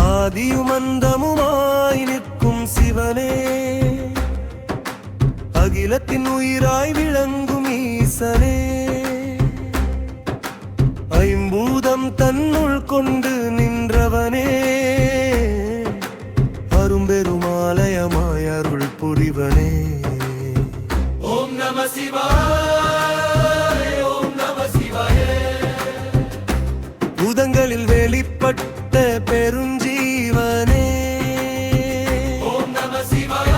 ஆதியும் அந்தமுமாய் நிற்கும் சிவனே, அகிலத்தின் உயிராய் விளங்கும் ஈசனே, ஐம்பூதம் தன்னுள் கொண்டு நின்றவனே, அரும்பெருமாலயமாய் அருள் புரிவனே. ஓம் நம சிவாய, ஓம் நம சிவாய. பூதங்களில் வெளிப்பட்ட பெருஞ்சீவனே, ஓம் நம சிவாய,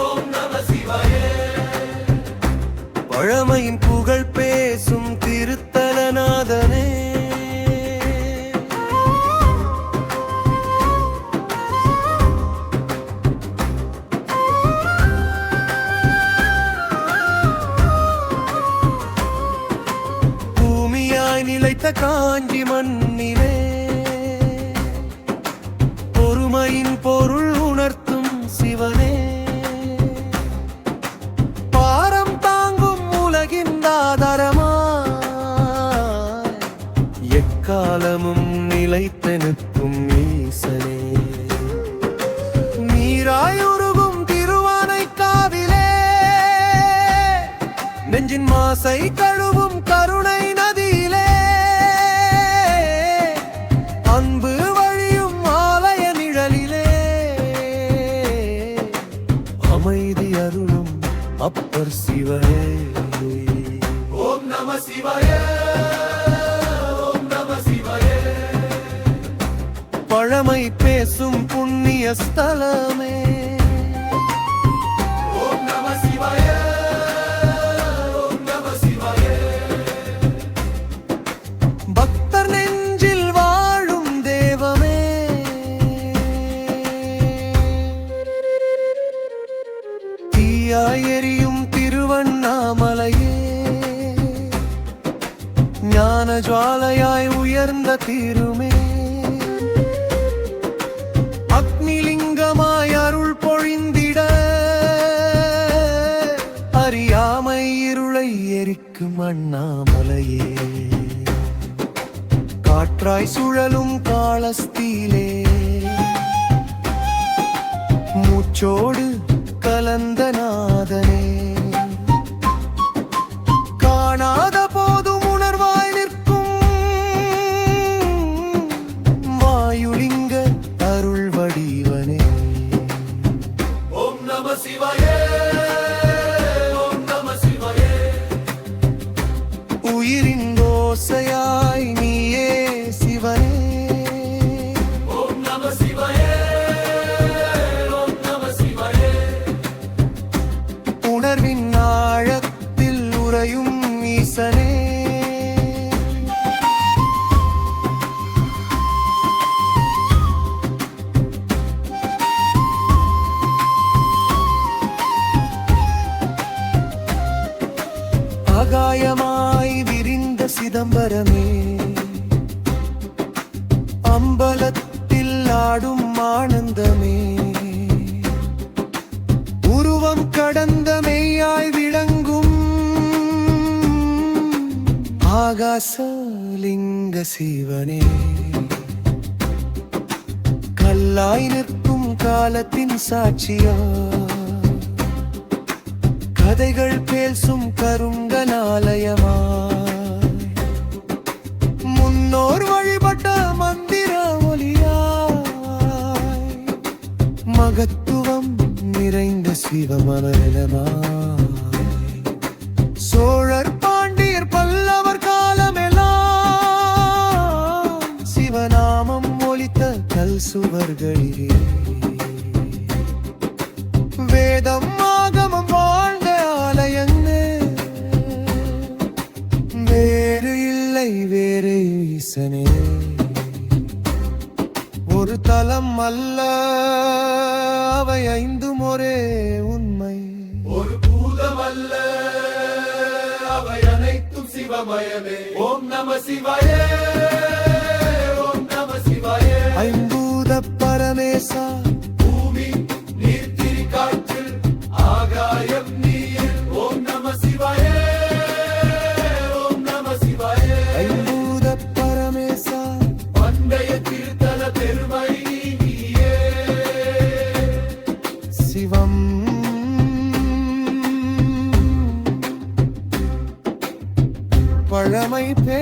ஓம் நம சிவாய. பழமையின் புகழ் பேசும் திருத்தலநாதனே, பூமியாய் நிலைத்த காஞ்சி மண்ணிலே, பொறுமையின் பொருள் உணர்த்தும் சிவனே, பாரம் தாங்கும் உலகின் ஆதாரமாய் எக்காலமும் நிலைத்தெனுக்கும் ஈசனே, நீராயுருகும் திருவானைக்காவிலே, நெஞ்சின் மாசை கழுவும் கருணை நதியிலே, அன்பு வழியும் ஆலய நிழலிலே, அமைதி அருளும் அப்பர் சிவனே. ஓம் நம சிவாய, ஓம் நம சிவாய. பழமை பேசும் புண்ணிய ஸ்தலமே, ஓம் நம சிவாய, ஓம் நம சிவாய. பக்தர் நெஞ்சில் வாழும் தேவமே, தீயாய் எரியும் திருவண்ணாமலையே, ஞான ஜுவாலையாய் உயர்ந்த தீருமே, அக்னிலிங்கமாய் அருள் பொழிந்திட, அறியாமை இருளை எரிக்கும் அண்ணாமலையே, காற்றாய் சுழலும் காளஸ்தியிலே, மூச்சோடு கலந்த நாதனே, காணாத போதும் உணர்வாய் நிற்கும் வாயுலிங்க அருள் வடிவனே. ஓம் நம சிவாய, ஓம் நம சிவாய. உயிரின் ஓசையாய் நீயே சிவனே, ஓம் நம சிவாய, ஓம் நம சிவாய. உணர்வின் ஆழத்தில் உறையும் ஈசனே, ஆகாயமாய் விரிந்த சிதம்பரமே, அம்பலத்தில் ஆடும் ஆனந்தமே, உருவம் கடந்த மெய்யாய் விளங்கும் ஆகாசலிங்க சிவனே, கல்லாய் நிற்கும் காலத்தின் சாட்சியா, கதைகள் பேசும் கருங்கலாலயமாய், முன்னோர் வழிபட்ட மந்திர ஒலியாய், மகத்துவம் நிறைந்த சிவமனமாய், சோழர் பாண்டியர் பல்லவர் காலமெல்லாம் சிவநாமம் ஒலித்த கல் சுவர்களிலே, வேதம் ஆகமம் வாழ்ந்த ஆலயங்கள் வேறு இல்லை வேறு ஈசனே. ஒரு தலம் அல்ல அவை ஐந்தும் ஒரே உண்மை. ஒரு பூதம் அல்ல அவை அனைத்தும் சிவமயமே. ஓம் நம சிவாய, ஓம் நம சிவாய. ஐம்பூத பரமேசா, பூமி நீர் திரி காற்று ஆகாயம் நீர். ஓம் நம சிவாய, ஓம் நம சிவாய. ஐம்பூத பரமேசா, பண்டைய திருத்தல பெருமை நீயே. சிவம் பழமை பே